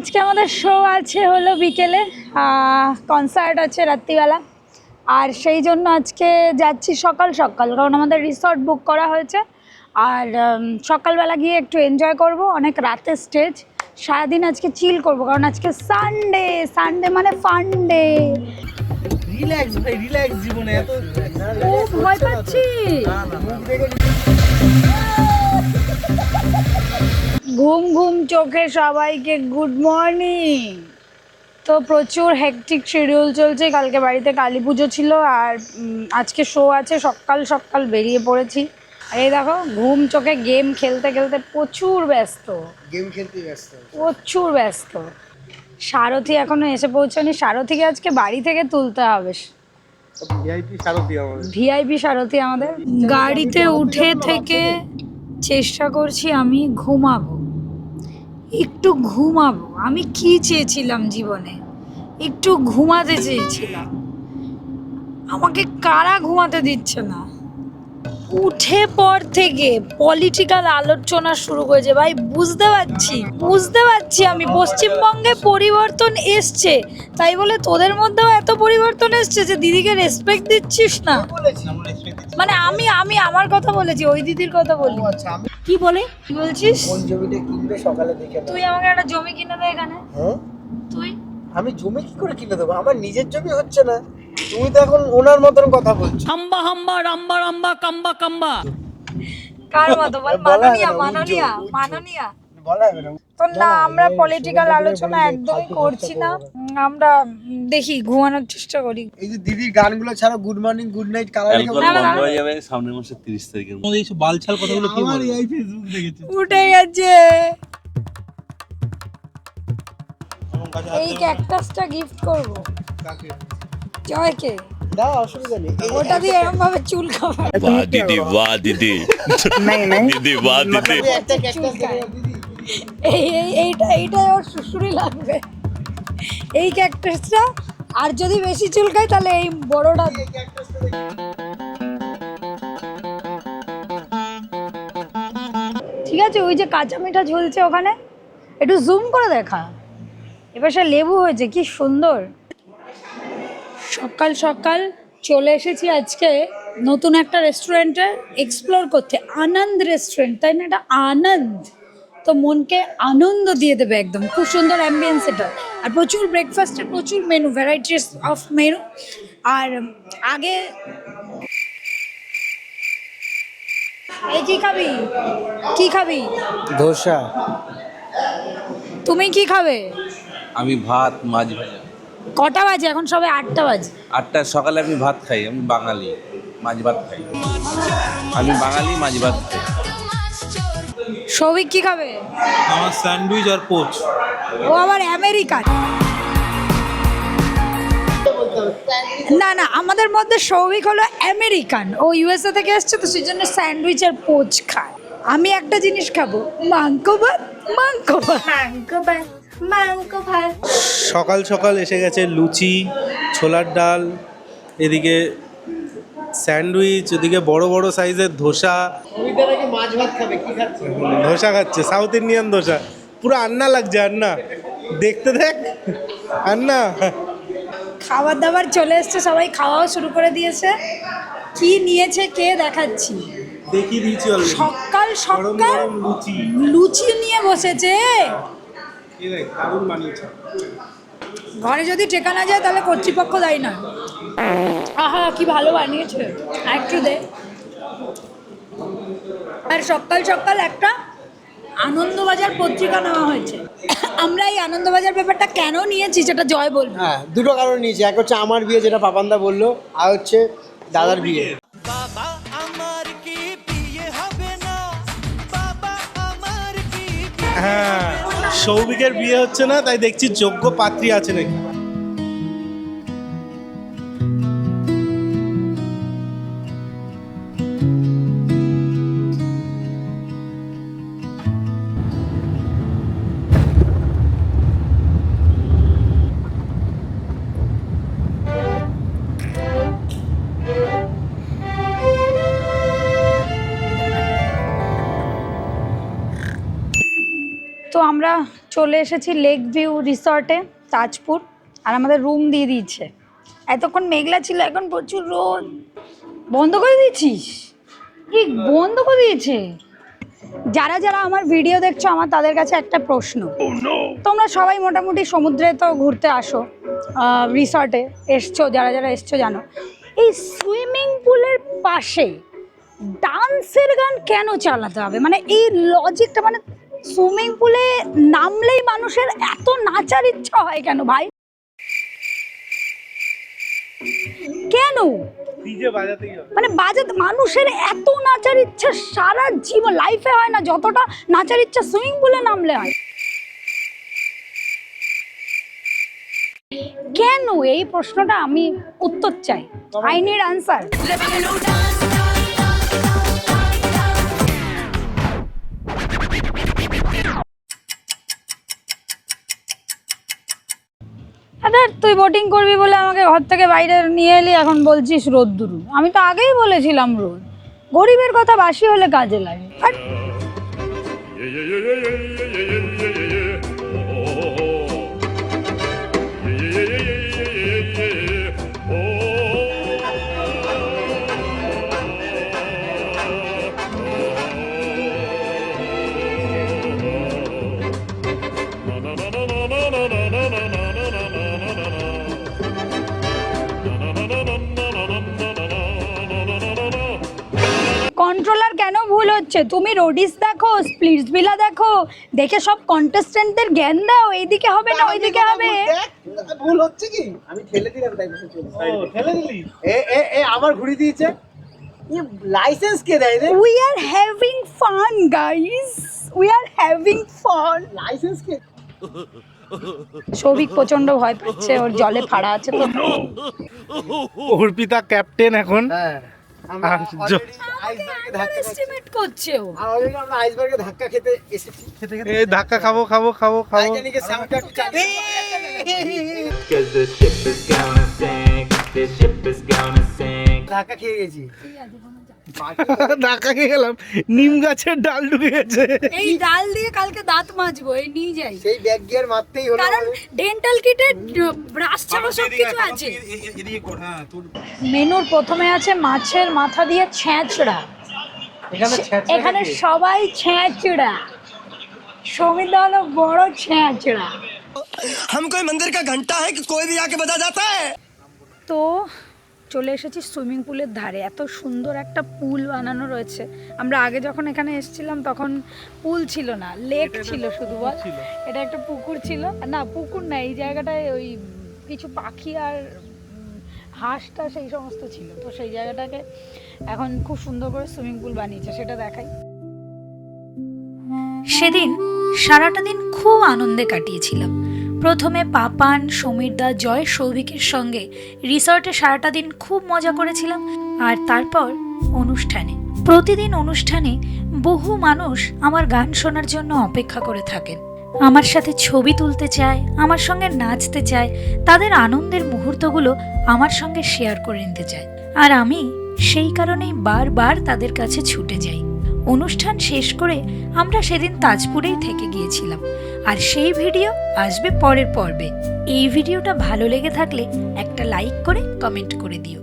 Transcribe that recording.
আজকে আমাদের শো আছে হলো বিকেলে, কনসার্ট আছে রাত্রিবেলা। আর সেই জন্য আজকে যাচ্ছি সকাল সকাল, কারণ আমাদের রিসর্ট বুক করা হয়েছে। আর সকালবেলা গিয়ে একটু এনজয় করব, অনেক রাতে স্টেজ। সারাদিন আজকে চিল করব, কারণ আজকে সানডে। সানডে মানে ফান ডে। রিল্যাক্স ভাই, রিল্যাক্স জীবনে এত ও ভয় পাচ্ছি। ঘুম ঘুম চোখে সবাইকে গুড মর্নিং। তো প্রচুর হেকটিক শিডিউল চলছে, কালকে বাড়িতে কালী পুজো ছিল আর আজকে শো আছে। সকাল সকাল বেরিয়ে পড়েছি। আর এই দেখো ঘুম চোখে গেম খেলতে খেলতে প্রচুর ব্যস্ত, গেম খেলতে ব্যস্ত, প্রচুর ব্যস্ত। সারথি এখনো এসে পৌঁছানি, সারথিকে আজকে বাড়ি থেকে তুলতে হবে। ভিআইপি সারথি আমাদের, ভিআইপি সারথি আমাদের। গাড়িতে উঠে থেকে চেষ্টা করছি আমি ঘুমাবো, একটু ঘুমাবো। আমি কি চেয়েছিলাম জীবনে? একটু ঘুমাতে চেয়েছিলাম। আমাকে কারা ঘুমাতে দিচ্ছে না? উঠে পর থেকে পলিটিক্যাল আলোচনা শুরু করেছে ভাই। বুঝতে পারছি আমি পশ্চিমবঙ্গে পরিবর্তন এসছে, তাই বলে তোদের মধ্যেও এত পরিবর্তন এসছে যে দিদিকে রেসপেক্ট দিচ্ছিস না। মানে আমি আমার কথা বলেছি, ওই দিদির কথা বলি। কি বলে কি বলছিস? কোন জমিটা কিনবে সকালে দেখে নাও। তুই আমাকে একটা জমি কিনে দে এখানে। হ্যাঁ, তুই আমি জমি কি করে কিনে দেবো? আমার নিজের জমি হচ্ছে না। তুমি তো এখন ওনার মতন কথা বলছো। হাম্বা হাম্বা রাম্বা রাম্বা কাম্বা কাম্বা। কার মতো বল? মাননীয়া। বলা হবে না তো না, আমরা পলিটিক্যাল আলোচনা একদমই করছি না। আমরা দেখি ঘুমানোর চেষ্টা করি। এই যে দিদির গানগুলো ছাড়া good morning good night colour রেখে না, না, না। বন্ধ হয়ে যাবে সামনের মাসের 30 তারিখের মধ্যে। এইসব বালছাল কথাগুলো কি আমার বলে? এই ফেসবুক দেখেছে। উঠে গেছে। এই ক্যাকটাসটা গিফট করব কাকে? জয়কে। দাও, অসুবিধা নেই। ওটা দিয়ে এরকম ভাবে চুল খাবার। বাহ দিদি, বাহ দিদি, দিদি, বাহ দিদি। তুমি একটা ক্যাকটাস দেবে দিদি। এইটা ওর শ্বশুরই লাগবে, এই ক্যাকটাসটা। আর যদি বেশি চুল খায় তাহলে এই বড়টা। এই ক্যাকটাসটা দেখো। ঠিক আছে, ওই যে কাঁচা মিঠা ঝুলছে ওখানে, একটু জুম করে দেখা। এবার সে লেবু হয়েছে, কি সুন্দর। সকাল সকাল চলে এসেছি আজকে নতুন একটা রেস্টুরেন্টে এক্সপ্লোর করতে। আনন্দ রেস্টুরেন্ট, তাই না? এটা আনন্দ, তো মনকে আনন্দ দিয়ে দেবে একদম। খুব সুন্দর অ্যাম্বিয়েন্স এটা। আর প্রচুর ব্রেকফাস্টের প্রচুর মেনু, ভ্যারাইটিস অফ মেনু। আর আগে এই কি খাবি? কি খাবি? ধোসা। তুমি কি খাবে? আমি ভাত মাছ ভাজা। কটা বাজে এখন? সবে 8টা বাজে। 8টার সকালে আমি ভাত খাই, আমি বাঙালি, মাছ ভাত খাই। আমি বাঙালি, মাছ ভাত খাই। সৌভিক কি খাবে? আমার স্যান্ডউইচ আর পোচ। ও আবার আমেরিকান। না না, আমাদের মধ্যে সৌভিক হলো আমেরিকান। ও ইউএসএ থেকে এসছে, তো সেই জন্য স্যান্ডউইচ আর পোচ খায়। আমি একটা জিনিস খাবো, মাংকো ভাত। সকাল সকাল এসে গেছে লুচি, ছোলার ডাল, এদিকে স্যান্ডউইচ, ওদিকে বড় বড় সাইজের ধোসা। তুমি তো নাকি মাছ ভাত খাবে, কি খাচ্ছে? ধোসা খাচ্ছে, সাউথ ইন্ডিয়ান ধোসা। পুরো আন্না লাগছে, আন্না। দেখতে দেখ আন্না। খাবার দাবার চলে এসছে, সবাই খাওয়াও শুরু করে দিয়েছে। কি নিয়েছে কে দেখাচ্ছি। দেখিয়ে দিয়েছি অলরেডি। সকাল গরম সকাল গরম লুচি। লুচি নিয়ে বসেছে। এই দেখ, দারুণ বানিয়েছে। ঘরে যদি টেকা না যায় তাহলে কর্তৃপক্ষ দায়ী না। আহা কি ভালো বানিয়েছে, একটু দে। আর সকাল সকাল একটা আনন্দবাজার পত্রিকা নেওয়া হয়েছে। আমরা এই আনন্দবাজার ব্যাপারটা কেন নিয়েছি সেটা জয় বলবো। হ্যাঁ, দুটো কারণ নিয়েছি। এক হচ্ছে আমার বিয়ে, যেটা পাপানদা বললো, আর হচ্ছে দাদার বিয়ে। হ্যাঁ, সৌভিকের বিয়ে হচ্ছে না, তাই দেখছি যোগ্য পাত্রী আছে নাকি। তো আমরা চলে এসেছি লেক ভিউ রিসর্টে তাজপুর, আর আমাদের রুম দিয়ে দিয়েছে। এতক্ষণ মেঘলা ছিল, এখন প্রচুর রোদ। বন্ধ করে দিয়েছিস? কি বন্ধ করে দিয়েছে? যারা যারা আমার ভিডিও দেখছো, আমার তাদের কাছে একটা প্রশ্ন। তোমরা সবাই মোটামুটি সমুদ্রে তো ঘুরতে আসো, রিসর্টে এসছো, যারা যারা এসছো জানো, এই সুইমিং পুলের পাশে ডান্সের গান কেন চালাতে হবে? মানে এই লজিকটা, মানে সুইমিং পুলে নামলেই মানুষের এত নাচার ইচ্ছা হয় কেন ভাই? কেন ডিজে বাজাতেই হবে? মানে বাজাতে মানুষের এত নাচার ইচ্ছা সারা জীবন লাইফে হয় না যতটা নাচার ইচ্ছা সুইমিং পুলে নামলে হয়। কেন? এই প্রশ্নটা আমি উত্তর চাই। I need answer. আরে তুই বোটিং করবি বলে আমাকে ঘর থেকে বাইরে নিয়ে এলি, এখন বলছিস রোদ্দুর। আমি তো আগেই বলেছিলাম রোদ। গরিবের কথা বাসি হলে কাজে লাগে। আর কন্ট্রোলার কেন ভুল হচ্ছে? তুমি রোডিস দেখো, স্প্লিটসভিলা দেখো, দেখে সব কন্টেস্টেন্টদের জ্ঞান দাও, এইদিকে হবে না ওইদিকে হবে। ভুল হচ্ছে কি? আমি ঠেলে দিলাম, তাই বসে চলে। ঠেলে দিলি? এ আবার ঘুরি দিয়েছে। লাইসেন্স কে দেয় রে? We are having fun guys, we are having fun. Licence কে? সৌভিক প্রচন্ড ভয় পাচ্ছে, ওর জলে ফাড়া আছে তো। অর্পিতা ক্যাপ্টেন এখন। হ্যাঁ, আমরা আর already আইসবার্গে ধাক্কা খাচ্ছি। এস্টিমেট করছে ও। আর already আমরা আইসবার্গে ধাক্কা খেতে এসেছি। এই ধাক্কা খাবো খাবো খাবো খাবো। টাইটানিকের সাউন্ডটা একটু চালিয়ে। Cause the ship is gonna sink, the ship is gonna sink. ধাক্কা খেয়ে গেছি। ধাক্কা খেয়ে গেলাম, নিম গাছের ডাল ঢুকে গেছে। এই ডাল দিয়ে কালকে দাঁত মাজবো, এই নিয়ে যাই। সেই ব্যাক গিয়ার মারতেই হলো। কারণ ডেন্টাল কিটে ব্রাশ ছাড়া সব কিছু আছে। মেনুর প্রথমে আছে মাছের মাথা দিয়ে ছ্যাঁচড়া। এখানে সবাই ছ্যাঁচড়া। সমিতা হলো বড় ছ্যাঁচড়া। हम कोई मंदिर का घंटा है कि कोई भी आके बजा जाता है। তো চলে এসেছি সুইমিং পুলের ধারে। এত সুন্দর একটা পুল বানানো রয়েছে। আমরা আগে যখন এখানে এসেছিলাম তখন পুল ছিল না, লেক ছিল শুধু। বল, এটা একটা পুকুর ছিল না? পুকুর না, এই জায়গাটায় ওই কিছু পাখি আর হাঁসটা সেই সমস্ত ছিল। তো সেই জায়গাটাকে এখন খুব সুন্দর করে সুইমিং পুল বানিয়েছে, সেটা দেখাই। সেদিন সারাটা দিন খুব আনন্দে কাটিয়েছিলাম। প্রথমে পাপান, সমীরদা, জয়, সৌভিকের সঙ্গে রিসর্টে সারাটা দিন খুব মজা করেছিলাম। আর তারপর অনুষ্ঠানে, প্রতিদিন অনুষ্ঠানে বহু মানুষ আমার গান শোনার জন্য অপেক্ষা করে থাকেন। আমার সাথে ছবি তুলতে চায়, আমার সঙ্গে নাচতে চায়, তাদের আনন্দের মুহূর্তগুলো আমার সঙ্গে শেয়ার করে নিতে চায়। আর আমি সেই কারণেই বারবার তাদের কাছে ছুটে যাই। অনুষ্ঠান শেষ করে আমরা সেদিন তাজপুরেই থেকে গিয়েছিলাম, আর সেই ভিডিও আসবে পরের পর্বে। এই ভিডিওটা ভালো লেগে থাকলে একটা লাইক করে কমেন্ট করে দিও।